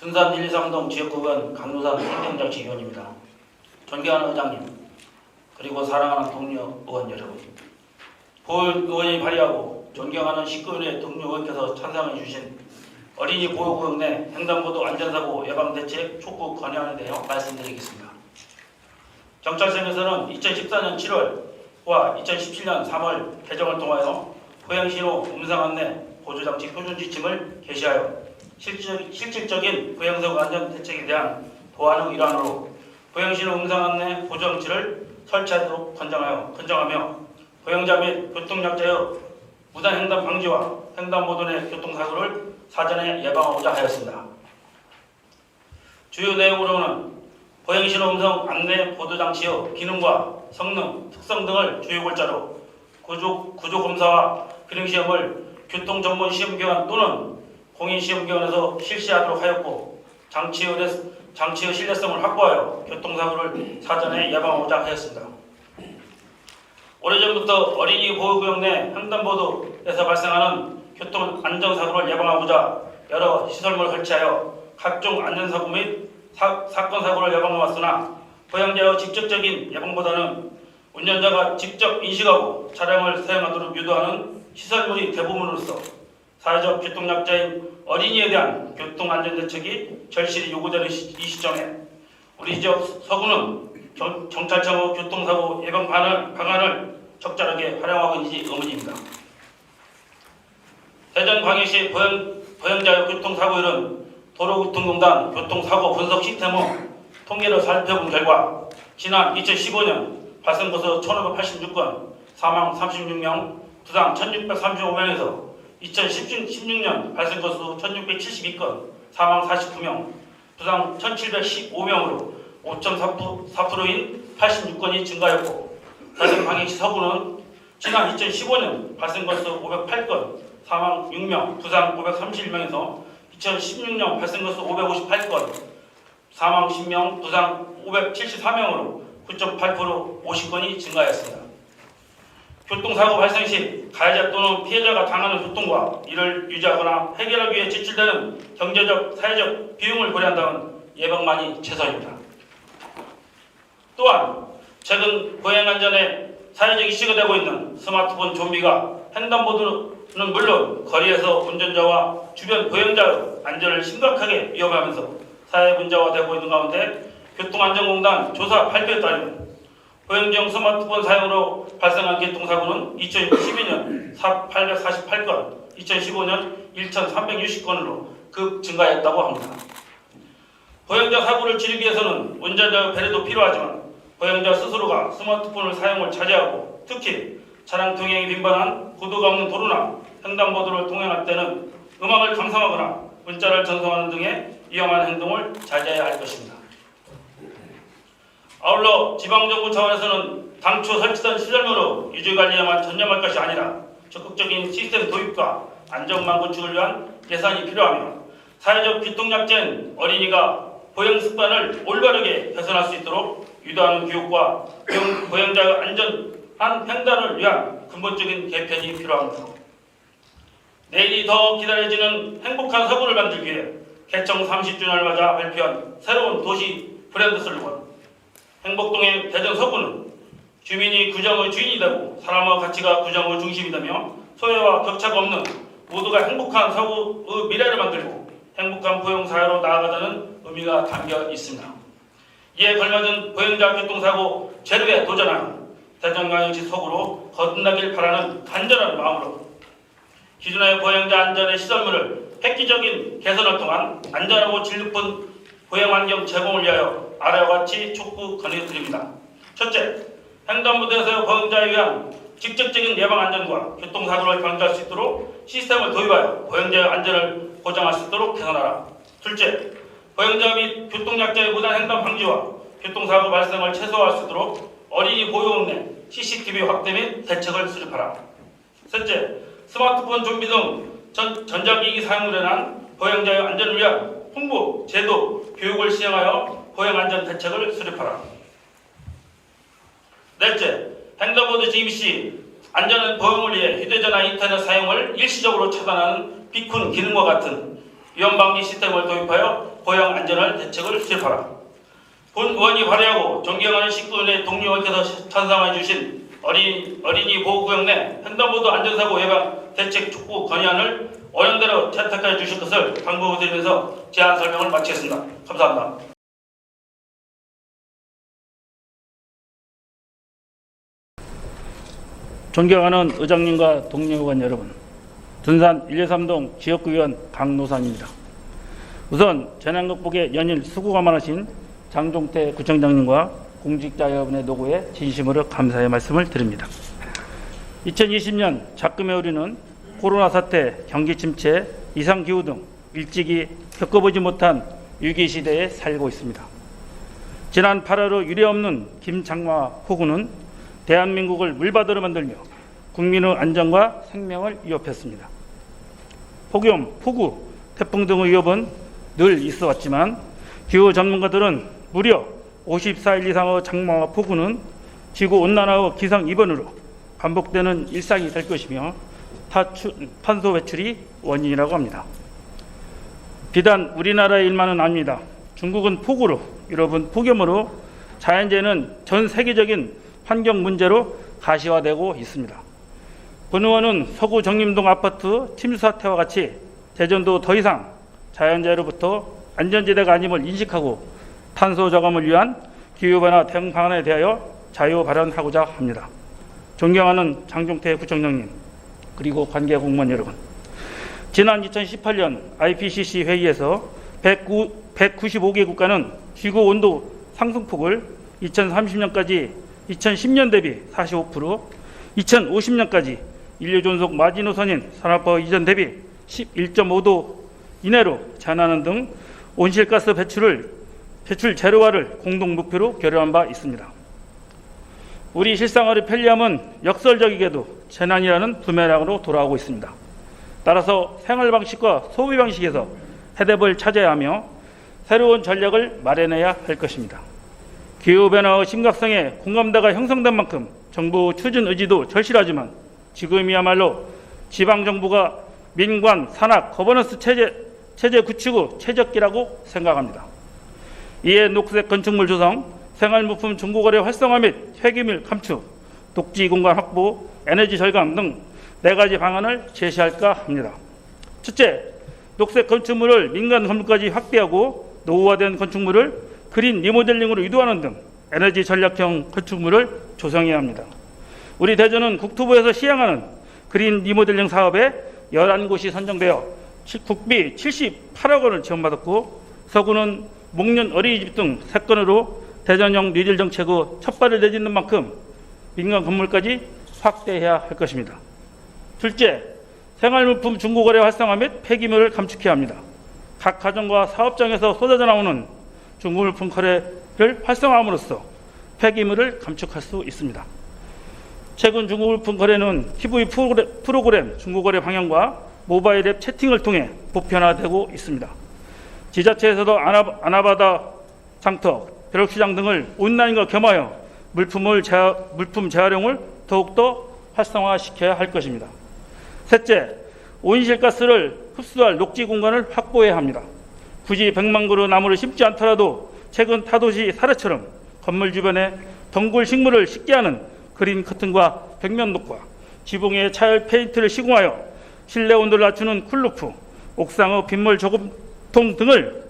둔산 1, 2, 3동 지역구간 강로산 행정정치위원입니다. 존경하는 의장님, 그리고 사랑하는 동료 의원 여러분, 보 의원이 발의하고 존경하는 19인의 동료 의원께서 찬성해 주신 어린이 보호구역 내 횡단보도 안전사고 예방대책 촉구 건의안에 대해 말씀드리겠습니다. 경찰청에서는 2014년 7월과 2017년 3월 개정을 통하여 보행신호 음성안내 보조장치 표준 지침을 게시하여 실질적인 보행사고 안전대책에 대한 보완의 일환으로 보행신호 음성안내 보조장치를 설치하도록 권장하며 보행자 및 교통약자의 무단횡단 방지와 횡단보도 내 교통사고를 사전에 예방하고자 하였습니다. 주요 내용으로는 보행신호 음성 안내 보도장치의 기능과 성능, 특성 등을 주요 골자로 구조검사와 기능시험을 교통전문시험기관 또는 공인시험기관에서 실시하도록 하였고 장치의 신뢰성을 확보하여 교통사고를 사전에 예방하고자 하였습니다. 오래전부터 어린이 보호구역 내 횡단보도에서 발생하는 교통안전사고를 예방하고자 여러 시설물을 설치하여 각종 안전사고 및 사건 사고를 예방해왔으나 보행자의 직접적인 예방보다는 운전자가 직접 인식하고 차량을 사용하도록 유도하는 시설물이 대부분으로서 사회적 교통약자인 어린이에 대한 교통안전대책이 절실히 요구되는 이 시점에 우리 지역 서구는 경찰청의 교통사고 예방 방안을 적절하게 활용하고 있는지 의문입니다. 대전광역시 보행자의 교통사고율은 도로교통공단 교통사고 분석 시스템의 통계를 살펴본 결과 지난 2015년 발생 건수 1586건, 사망 36명, 부상 1635명에서 2016년 발생 건수 1672건, 사망 49명, 부상 1715명으로 5.4%인 86건이 증가했고 대전광역시 서구는 지난 2015년 발생 건수 508건, 사망 6명, 부상 531명에서 2016년 발생 건수 558건, 사망 10명, 부상 574명으로 9.8% 50건이 증가했습니다. 교통사고 발생 시 가해자 또는 피해자가 당하는 고통과 이를 유지하거나 해결하기 위해 지출되는 경제적, 사회적 비용을 고려한다면 예방만이 최선입니다. 또한 최근 보행안전에 사회적 이슈가 되고 있는 스마트폰 좀비가 횡단보도는 물론 거리에서 운전자와 주변 보행자의 안전을 심각하게 위협하면서 사회 문제화되고 있는 가운데 교통안전공단 조사 발표에 따르면 보행중 스마트폰 사용으로 발생한 교통사고는 2012년 848건, 2015년 1360건으로 급 증가했다고 합니다. 보행자 사고를 줄이기 위해서는 운전자의 배려도 필요하지만 보행자 스스로가 스마트폰을 사용을 자제하고 특히 차량 통행이 빈번한 구도가 없는 도로나 횡단보도를 통행할 때는 음악을 감상하거나 문자를 전송하는 등의 위험한 행동을 자제해야 할 것입니다. 아울러 지방정부 차원에서는 당초 설치된 시설물로 유지관리에만 전념할 것이 아니라 적극적인 시스템 도입과 안전망 구축을 위한 예산이 필요하며 사회적 교통약자인 어린이가 보행 습관을 올바르게 개선할 수 있도록 유도하는 교육과 보행자의 안전한 횡단을 위한 근본적인 개편이 필요합니다. 내일이 더 기다려지는 행복한 서구를 만들기 위해 개청 30주년을 맞아 발표한 새로운 도시 브랜드 슬로건 행복동의 대전 서구는 주민이 구정의 주인이 되고 사람의 가치가 구정의 중심이 되며 소외와 격차가 없는 모두가 행복한 서구의 미래를 만들고 행복한 보행사회로 나아가자는 의미가 담겨 있습니다. 이에 걸맞은 보행자 교통사고 제로에 도전하는 대전광역시 서구로 거듭나길 바라는 간절한 마음으로 기존의 보행자 안전의 시설물을 획기적인 개선을 통한 안전하고 질 높은 보행환경 제공을 위하여 아래와 같이 촉구 건의드립니다. 첫째, 횡단보도에서 보행자에 위한 직접적인 예방 안전과 교통사고를 방지할 수 있도록 시스템을 도입하여 보행자의 안전을 보장할 수 있도록 개선하라. 둘째, 보행자 및 교통약자의 무단 횡단 방지와 교통사고 발생을 최소화할 수 있도록 어린이 보호구역 내 CCTV 확대 및 대책을 수립하라. 셋째, 스마트폰 좀비 등 전자기기 사용으로 인한 보행자의 안전을 위한 홍보, 제도, 교육을 시행하여 보행안전 대책을 수립하라. 넷째, 횡단보도 진입 시 안전한 보행을 위해 휴대전화 인터넷 사용을 일시적으로 차단하는 비콘 기능과 같은 위험 방지 시스템을 도입하여 고양 안전을 대책을 수립하라. 본 의원이 발의하고 존경하는 식구의 동료님께서 찬성해 주신 어린이 보호구역 내 횡단보도 안전사고 예방 대책 촉구 건의안을 원형대로 채택해 주실 것을 당부드리면서 제안 설명을 마치겠습니다. 감사합니다. 존경하는 의장님과 동료 의원 여러분, 둔산 123동 지역구의원 강노상입니다. 우선 재난 극복에 연일 수고가 많으신 장종태 구청장님과 공직자 여러분의 노고에 진심으로 감사의 말씀을 드립니다. 2020년 작금의 우리는 코로나 사태, 경기 침체, 이상기후 등 일찍이 겪어보지 못한 위기 시대에 살고 있습니다. 지난 8월의 유례없는 김장마 폭우는 대한민국을 물바다로 만들며 국민의 안전과 생명을 위협했습니다. 폭염, 폭우, 태풍 등의 위협은 늘 있어 왔지만 기후 전문가들은 무려 54일 이상의 장마와 폭우는 지구온난화의 기상이변으로 반복되는 일상이 될 것이며 탄소 배출이 원인이라고 합니다. 비단 우리나라의 일만은 아닙니다. 중국은 폭우로, 유럽은 폭염으로 자연재해는 전 세계적인 환경 문제로 가시화되고 있습니다. 본 의원은 서구 정림동 아파트 침수 사태와 같이 대전도 더 이상 자연재해로부터 안전지대가 아님을 인식하고 탄소 저감을 위한 기후변화 대응 방안에 대하여 자유 발언하고자 합니다. 존경하는 장종태 구청장님 그리고 관계 공무원 여러분, 지난 2018년 IPCC 회의에서 195개 국가는 지구 온도 상승폭을 2030년까지 2010년 대비 45%, 2050년까지 인류 존속 마지노선인 산업화 이전 대비 11.5도 이내로 제한하는 등 온실가스 배출 제로화를 공동 목표로 결의한 바 있습니다. 우리 실생활의 편리함은 역설적이게도 재난이라는 부메랑으로 돌아오고 있습니다. 따라서 생활 방식과 소비 방식에서 해답을 찾아야 하며 새로운 전략을 마련해야 할 것입니다. 기후변화의 심각성에 공감대가 형성된 만큼 정부 추진 의지도 절실하지만 지금이야말로 지방정부가 민관, 산학, 거버넌스 체제 구축의 최적기라고 생각합니다. 이에 녹색 건축물 조성, 생활물품 중고거래 활성화 및 폐기물 감축, 녹지 공간 확보, 에너지 절감 등 4가지 방안을 제시할까 합니다. 첫째, 녹색 건축물을 민간 건물까지 확대하고 노후화된 건축물을 그린 리모델링으로 유도하는 등 에너지 전략형 건축물을 조성해야 합니다. 우리 대전은 국토부에서 시행하는 그린 리모델링 사업에 11곳이 선정되어 국비 78억 원을 지원받았고, 서구는 목련 어린이집 등 3건으로 대전형 뉴딜 정책의 첫발을 내딛는 만큼 민간 건물까지 확대해야 할 것입니다. 둘째, 생활물품 중고거래 활성화 및 폐기물을 감축해야 합니다. 각 가정과 사업장에서 쏟아져 나오는 중고물품 거래를 활성화함으로써 폐기물을 감축할 수 있습니다. 최근 중고물품 거래는 TV 프로그램 중고거래 방향과 모바일 앱 채팅을 통해 보편화되고 있습니다. 지자체에서도 아나바다 장터, 벼룩시장 등을 온라인과 겸하여 물품 재활용을 더욱더 활성화시켜야 할 것입니다. 셋째, 온실가스를 흡수할 녹지 공간을 확보해야 합니다. 굳이 100만 그루 나무를 심지 않더라도 최근 타도시 사례처럼 건물 주변에 덩굴 식물을 심게 하는 그린 커튼과 벽면 녹화, 지붕에 차열 페인트를 시공하여 실내 온도를 낮추는 쿨루프, 옥상의 빗물 저금통 등을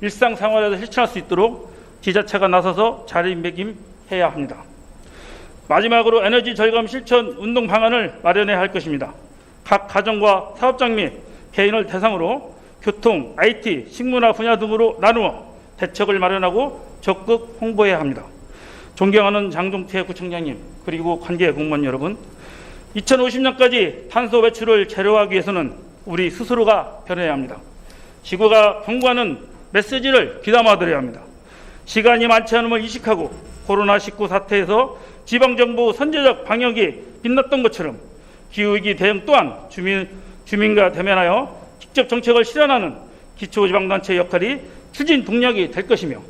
일상생활에서 실천할 수 있도록 지자체가 나서서 자리매김해야 합니다. 마지막으로 에너지 절감 실천 운동 방안을 마련해야 할 것입니다. 각 가정과 사업장 및 개인을 대상으로 교통, IT, 식문화 분야 등으로 나누어 대책을 마련하고 적극 홍보해야 합니다. 존경하는 장종태 구청장님 그리고 관계 공무원 여러분, 2050년까지 탄소 배출을 제로하기 위해서는 우리 스스로가 변해야 합니다. 지구가 경고하는 메시지를 귀담아들여야 합니다. 시간이 많지 않음을 인식하고 코로나19 사태에서 지방정부 선제적 방역이 빛났던 것처럼 기후위기 대응 또한 주민과 대면하여 직접 정책을 실현하는 기초지방단체의 역할이 추진 동력이 될 것이며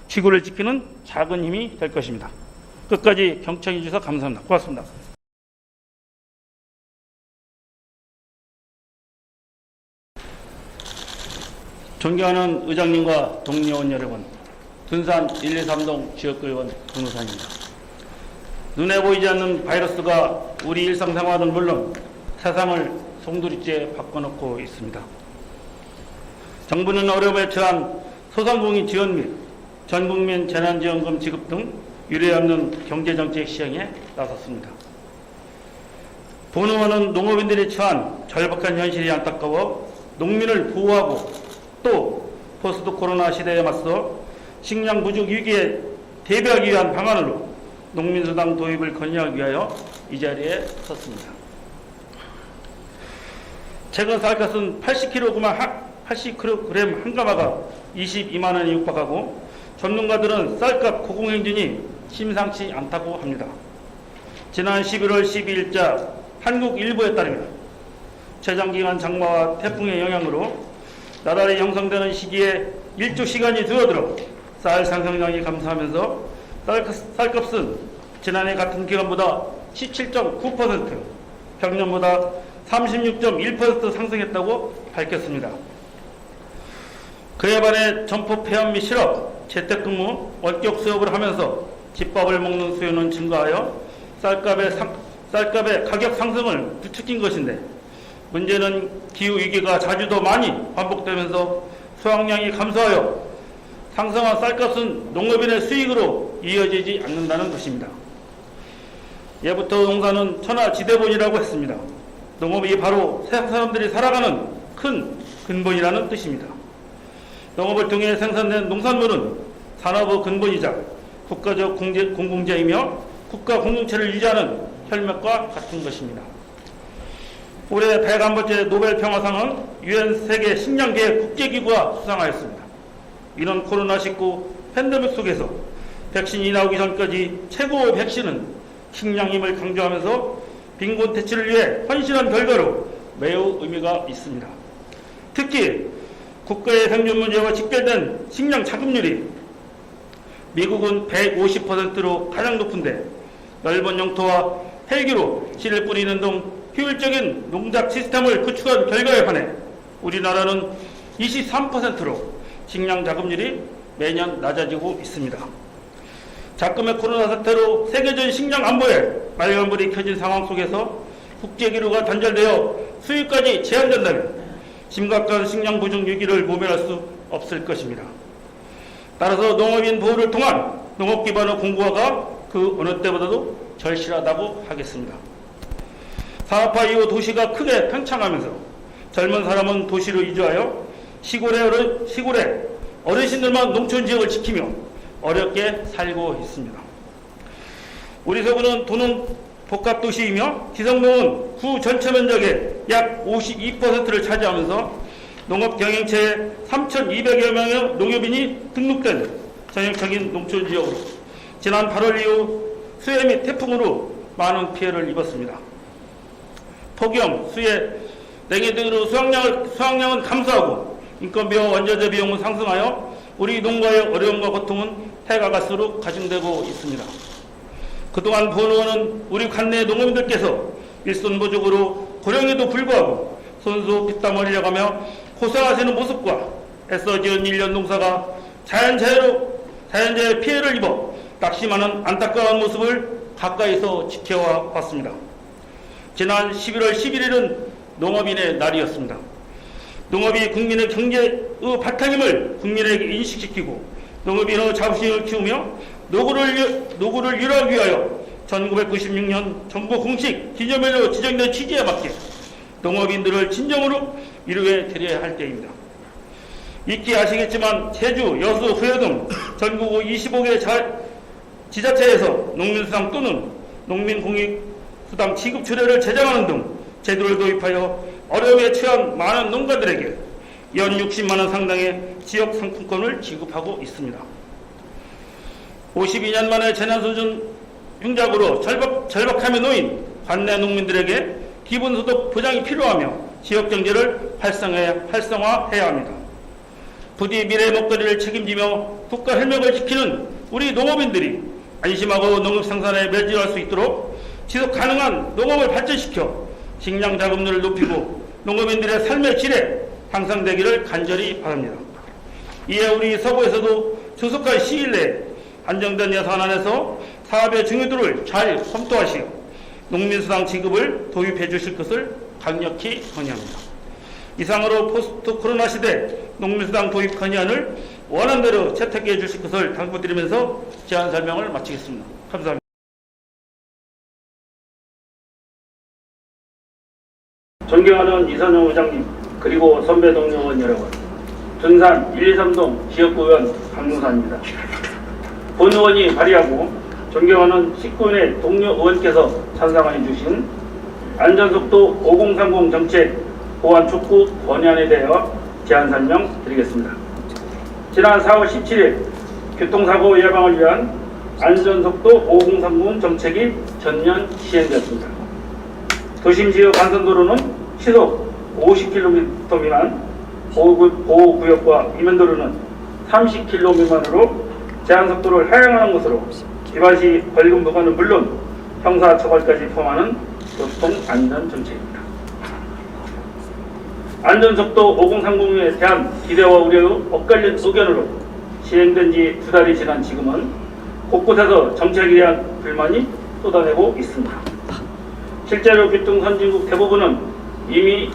지구를 지키는 작은 힘이 될 것입니다. 끝까지 경청해 주셔서 감사합니다. 고맙습니다. 존경하는 의장님과 동료원 여러분, 둔산 123동 지역구의원 변호사입니다. 눈에 보이지 않는 바이러스가 우리 일상생활은 물론 세상을 송두리째 바꿔놓고 있습니다. 정부는 어려움에 처한 소상공인 지원 및 전국민 재난지원금 지급 등 유례없는 경제정책 시행에 나섰습니다. 본의원은 농업인들이 처한 절박한 현실이 안타까워 농민을 보호하고 또 포스트 코로나 시대에 맞서 식량 부족 위기에 대비하기 위한 방안으로 농민수당 도입을 건의하기 위하여 이 자리에 섰습니다. 최근 쌀값은 80kg 한 가마가 22만 원이 육박하고 전문가들은 쌀값 고공행진이 심상치 않다고 합니다. 지난 11월 12일자 한국일보에 따르면 최장기간 장마와 태풍의 영향으로 나날이 형성되는 시기에 일조 시간이 줄어들어 쌀 생산량이 감소하면서 쌀값은 지난해 같은 기간보다 17.9%, 평년보다 36.1% 상승했다고 밝혔습니다. 그에 반해 점포 폐업 및 실업, 재택근무, 원격 수업을 하면서 집밥을 먹는 수요는 증가하여 쌀값의 가격 상승을 부추긴 것인데, 문제는 기후위기가 자주 더 많이 반복되면서 수확량이 감소하여 상승한 쌀값은 농업인의 수익으로 이어지지 않는다는 것입니다. 예부터 농사는 천하지대본이라고 했습니다. 농업이 바로 세상 사람들이 살아가는 큰 근본이라는 뜻입니다. 농업을 통해 생산된 농산물은 산업의 근본이자 국가적 공공재이며 국가 공동체를 유지하는 혈맥과 같은 것입니다. 올해 101번째 노벨 평화상은 유엔 세계 식량계획 국제기구가 수상하였습니다. 이런 코로나19 팬데믹 속에서 백신이 나오기 전까지 최고의 백신은 식량임을 강조하면서 빈곤 퇴치를 위해 헌신한 결과로 매우 의미가 있습니다. 특히 국가의 생존 문제와 직결된 식량 자급률이 미국은 150%로 가장 높은데, 넓은 영토와 헬기로 씨를 뿌리는 등 효율적인 농작 시스템을 구축한 결과에 반해 우리나라는 23%로 식량 자급률이 매년 낮아지고 있습니다. 작금의 코로나 사태로 세계적인 식량 안보에 빨간불이 켜진 상황 속에서 국제기류가 단절되어 수입까지 제한된다면 심각한 식량 부족 위기를 모면할 수 없을 것입니다. 따라서 농업인 보호를 통한 농업 기반의 공고화가 그 어느 때보다도 절실하다고 하겠습니다. 산업화 이후 도시가 크게 팽창하면서 젊은 사람은 도시로 이주하여 시골의 어르신들만 농촌 지역을 지키며 어렵게 살고 있습니다. 우리 서구는 도농 복합도시이며 기성농은 구 전체 면적의 약 52%를 차지하면서 농업 경영체에 3,200여 명의 농협인이 등록된 전형적인 농촌 지역으로 지난 8월 이후 수해 및 태풍으로 많은 피해를 입었습니다. 폭염, 수해, 냉해 등으로 수확량은 감소하고 인건비와 원자재 비용은 상승하여 우리 농가의 어려움과 고통은 해가 갈수록 가중되고 있습니다. 그동안 본의원은 우리 관내 농민들께서 일손 부족으로 고령에도 불구하고 손수 피땀 흘려가며 고생하시는 모습과 애써 지은 1년 농사가 자연재해 피해를 입어 낙심하는 안타까운 모습을 가까이서 지켜와 봤습니다. 지난 11월 11일은 농업인의 날이었습니다. 농업이 국민의 경제의 바탕임을 국민에게 인식시키고 농업인의 자부심을 키우며 노고를 유로하기 위하여 1996년 정부 공식 기념일로 지정된 취지에 맞게 농업인들을 진정으로 이루게 드려야 할 때입니다. 잊기 아시겠지만 제주, 여수, 후해 등 전국 25개 지자체에서 농민수당 또는 농민공익수당 지급 조례를 제정하는 등 제도를 도입하여 어려움에 처한 많은 농가들에게 연 60만 원 상당의 지역 상품권을 지급하고 있습니다. 52년 만에 재난수준 흉작으로 절박함에 놓인 관내 농민들에게 기본소득 보장이 필요하며 지역경제를 활성화해야 합니다. 부디 미래의 먹거리를 책임지며 국가 혈맥을 지키는 우리 농업인들이 안심하고 농업생산에 매진할 수 있도록 지속가능한 농업을 발전시켜 식량 자급률을 높이고 농업인들의 삶의 질에 향상되기를 간절히 바랍니다. 이에 우리 서부에서도 조속한 시일 내에 안정된 예산 안에서 사업의 중요도를 잘 검토하시어 농민수당 지급을 도입해 주실 것을 강력히 건의합니다. 이상으로 포스트 코로나 시대 농민수당 도입 건의안을 원안대로 채택해 주실 것을 당부드리면서 제안 설명을 마치겠습니다. 감사합니다. 존경하는 이선영 의장님, 그리고 선배 동료원 여러분, 둔산 123동 지역구 의원 박문산입니다. 본 의원이 발의하고 존경하는 19인의 동료 의원께서 찬성해 주신 안전속도 5030 정책 보완 촉구 건의안에 대하여 제안 설명 드리겠습니다. 지난 4월 17일 교통사고 예방을 위한 안전속도 5030 정책이 전면 시행되었습니다. 도심지역 간선도로는 시속 50km 미만, 보호구역과 이면도로는 30km 미만으로 제한속도를 하향하는 것으로 위반 시 벌금 부과는 물론 형사처벌까지 포함하는 교통안전정책입니다. 안전속도 5030에 대한 기대와 우려의 엇갈린 의견으로 시행된 지 2달이 지난 지금은 곳곳에서 정책에 대한 불만이 쏟아내고 있습니다. 실제로 교통선진국 대부분은 이미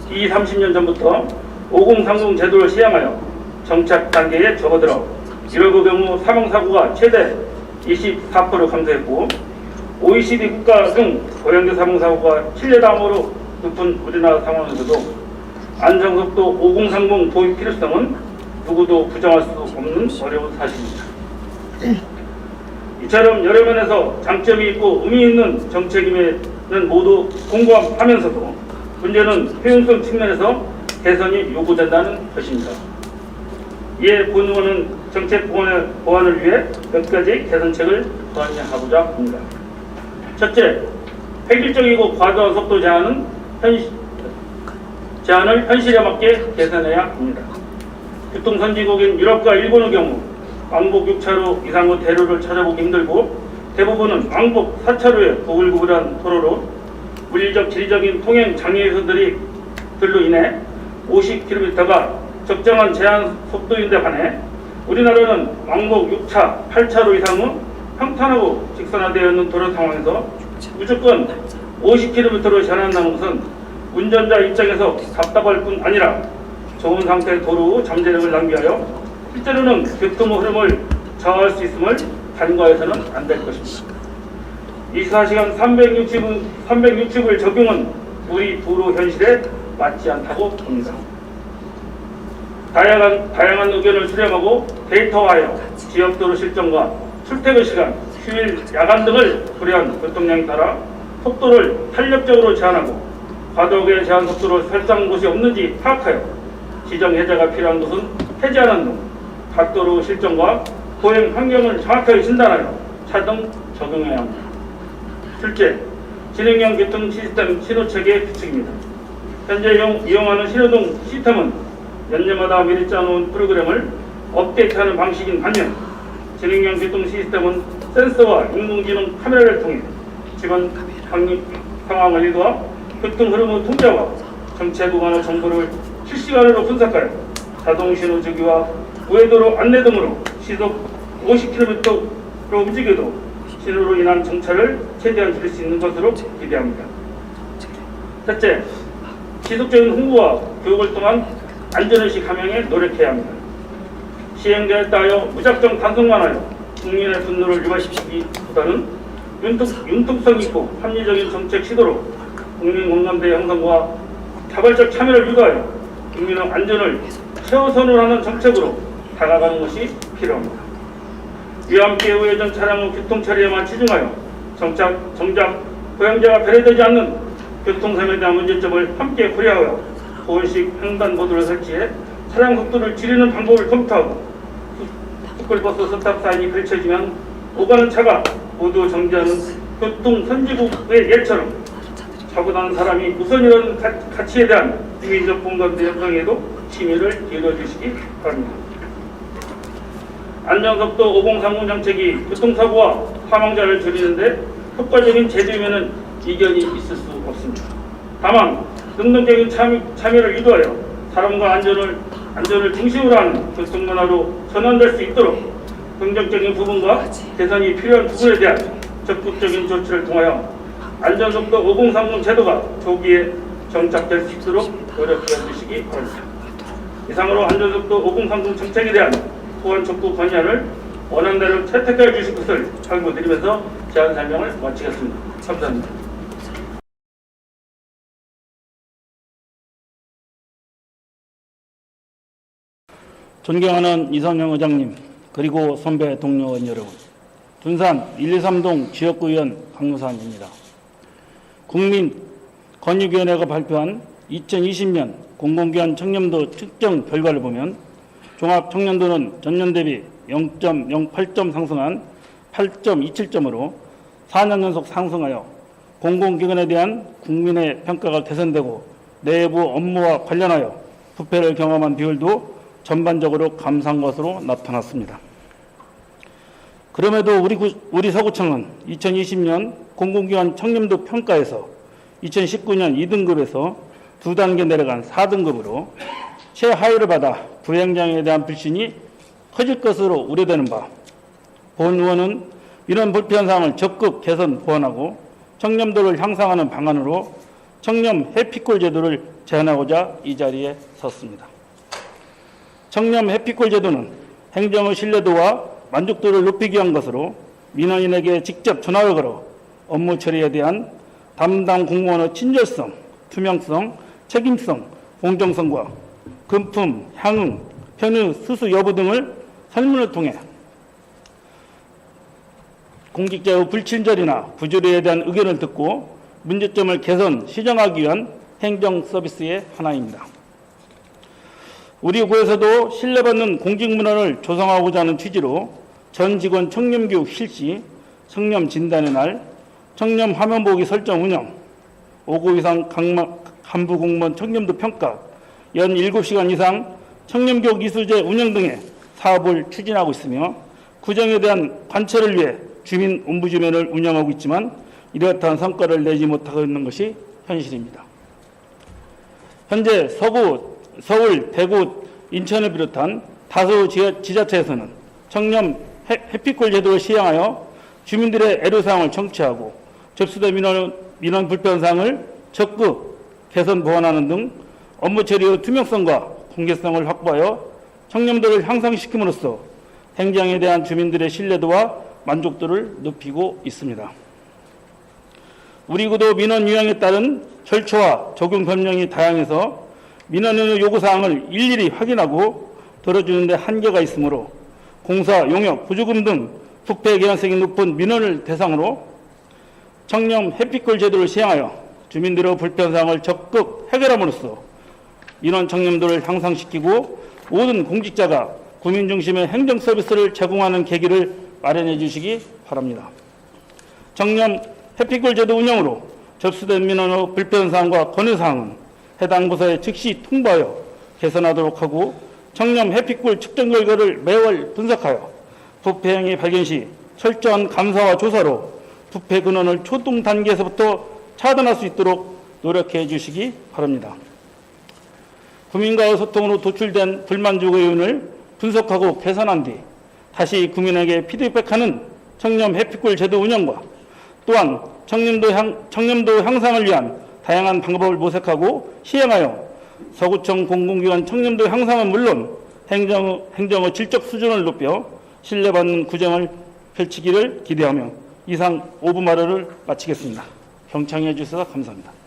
30년 전부터 5030 제도를 시행하여 정착 단계에 접어들어 이럴 경우 사망사고가 최대 24% 감소했고 OECD 국가 중 고령자 사망사고가 7년 다음으로 높은 우리나라 상황에서도 안전속도 5030 도입 필요성은 누구도 부정할 수 없는 어려운 사실입니다. 이처럼 여러 면에서 장점이 있고 의미 있는 정책임에는 모두 공감하면서도 문제는 효용성 측면에서 개선이 요구된다는 것입니다. 이에 본 의원은 정책 보완을 위해 몇 가지 개선책을 건의하고자 합니다. 첫째, 획일적이고 과도한 속도 제한을 현실에 맞게 개선해야 합니다. 교통선진국인 유럽과 일본의 경우 왕복 6차로 이상의 대로를 찾아보기 힘들고 대부분은 왕복 4차로의 구불구불한 도로로 물리적, 지리적인 통행 장애 요소들로 인해 50km가 적정한 제한 속도인데 반해 우리나라는 왕복 6차, 8차로 이상의 평탄하고 직선화되어 있는 도로 상황에서 무조건 50km로 제한한다는 것은 운전자 입장에서 답답할 뿐 아니라 좋은 상태의 도로 잠재력을 낭비하여 실제로는 교통 흐름을 저하할 수 있음을 간과해서는 안 될 것입니다. 24시간 360일 적용은 우리 도로 현실에 맞지 않다고 봅니다. 다양한 의견을 수렴하고 데이터화하여 지역도로 실정과 출퇴근 시간, 휴일, 야간 등을 고려한 교통량에 따라 속도를 탄력적으로 제한하고 과도하게 제한 속도를 설정한 곳이 없는지 파악하여 지정 해제가 필요한 곳은 해제하는 등 각도로 실정과 보행 환경을 정확하게 진단하여 차등 적용해야 합니다. 둘째, 진행형 교통 시스템 신호체계 규칙입니다. 현재 이용하는 신호등 시스템은 연년마다 미리 짜놓은 프로그램을 업데이트하는 방식인 반면 진행형 교통 시스템은 센서와 인공지능 카메라를 통해 집안 상황을 이도와 교통 흐름의 통제와 정체 구간의 정보를 실시간으로 분석하여 자동 신호 주기와 우회도로 안내 등으로 시속 50km로 움직여도 신호로 인한 정차를 최대한 줄일 수 있는 것으로 기대합니다. 셋째, 지속적인 홍보와 교육을 통한 안전의식 함양에 노력해야 합니다. 시행되었다 하여 무작정 단속만 하여 국민의 분노를 유발시키기보다는 융통성 있고 합리적인 정책 시도로 국민 공감대 형성과 자발적 참여를 유도하여 국민의 안전을 최우선으로 하는 정책으로 다가가는 것이 필요합니다. 이와 함께 우회전 차량의 교통 처리에만 치중하여 정작 고양자가 배려되지 않는 교통사고에 대한 문제점을 함께 고려하여 보온식 횡단보도를 설치해 차량 속도를 줄이는 방법을 검토하고 스쿨버스 스탑 사인이 펼쳐지면 오가는 차가 모두 정지하는 교통 선진국의 예처럼 사고 나는 사람이 우선이라는 가치에 대한 주민적 공감대 형성에도 심의를 기울여주시기 바랍니다. 안전속도 5030 정책이 교통사고와 사망자를 줄이는데 효과적인 제도이면은 이견이 있을 수 없습니다. 다만 능동적인 참여를 유도하여 사람과 안전을 안전을 중심으로 한 교통문화로 전환될 수 있도록 긍정적인 부분과 개선이 필요한 부분에 대한 적극적인 조치를 통하여 안전속도 5030 제도가 조기에 정착될 수 있도록 노력해 주시기 바랍니다. 이상으로 안전속도 5030 정책에 대한 소관 촉구 건의안을 원안대로 채택해 주실 것을 당부드리면서 제안 설명을 마치겠습니다. 감사합니다. 존경하는 이성영 의장님, 그리고 선배 동료 의원 여러분, 둔산 123동 지역구의원 강무산입니다. 국민권익위원회가 발표한 2020년 공공기관 청렴도 측정 결과를 보면 종합청렴도는 전년 대비 0.08점 상승한 8.27점으로 4년 연속 상승하여 공공기관에 대한 국민의 평가가 개선되고 내부 업무와 관련하여 부패를 경험한 비율도 전반적으로 감소한 것으로 나타났습니다. 그럼에도 우리 서구청은 2020년 공공기관 청렴도 평가에서 2019년 2등급에서 2단계 내려간 4등급으로 최하위를 받아 부행장에 대한 불신이 커질 것으로 우려되는 바, 본 의원은 이런 불편 사항을 적극 개선 보완하고 청렴도를 향상하는 방안으로 청렴 해피콜 제도를 제안하고자 이 자리에 섰습니다. 청렴 해피콜 제도는 행정의 신뢰도와 만족도를 높이기 위한 것으로 민원인에게 직접 전화를 걸어 업무 처리에 대한 담당 공무원의 친절성, 투명성, 책임성, 공정성과 금품, 향응, 편의, 수수 여부 등을 설문을 통해 공직자의 불친절이나 부조리에 대한 의견을 듣고 문제점을 개선, 시정하기 위한 행정 서비스의 하나입니다. 우리 구에서도 신뢰받는 공직문화를 조성하고자 하는 취지로 전 직원 청렴교육 실시, 청렴 진단의 날, 청렴 화면 보기 설정 운영, 5급 이상 간부 공무원 청렴도 평가, 연 7시간 이상 청렴교육 이수제 운영 등의 사업을 추진하고 있으며 구정에 대한 관철을 위해 주민 옴부즈맨을 운영하고 있지만 이러한 성과를 내지 못하고 있는 것이 현실입니다. 현재 서울, 대구, 인천을 비롯한 다수 지자체에서는 청렴 해피콜 제도를 시행하여 주민들의 애로사항을 청취하고 접수된 민원 불편사항을 적극 개선 보완하는 등 업무 처리의 투명성과 공개성을 확보하여 청렴도를 향상시킴으로써 행정에 대한 주민들의 신뢰도와 만족도를 높이고 있습니다. 우리 구도 민원 유형에 따른 절차와 적용 변경이 다양해서 민원인의 요구사항을 일일이 확인하고 들어주는 데 한계가 있으므로 공사, 용역, 부조금 등 부패 개연성이 높은 민원을 대상으로 청렴 해피콜 제도를 시행하여 주민들의 불편사항을 적극 해결함으로써 민원 청렴도를 향상시키고 모든 공직자가 국민 중심의 행정 서비스를 제공하는 계기를 마련해 주시기 바랍니다. 청렴 해피콜 제도 운영으로 접수된 민원의 불편사항과 건의사항은 해당 부서에 즉시 통보하여 개선하도록 하고 청렴 해피콜 측정 결과를 매월 분석하여 부패 행위 발견 시 철저한 감사와 조사로 부패 근원을 초동 단계에서부터 차단할 수 있도록 노력해 주시기 바랍니다. 국민과의 소통으로 도출된 불만족 의견을 분석하고 개선한 뒤 다시 국민에게 피드백하는 청렴 해피콜 제도 운영과 또한 청렴도 향상을 위한 다양한 방법을 모색하고 시행하여 서구청 공공기관 청렴도 향상은 물론 행정의 질적 수준을 높여 신뢰받는 구정을 펼치기를 기대하며 이상 5분 발언을 마치겠습니다. 경청해 주셔서 감사합니다.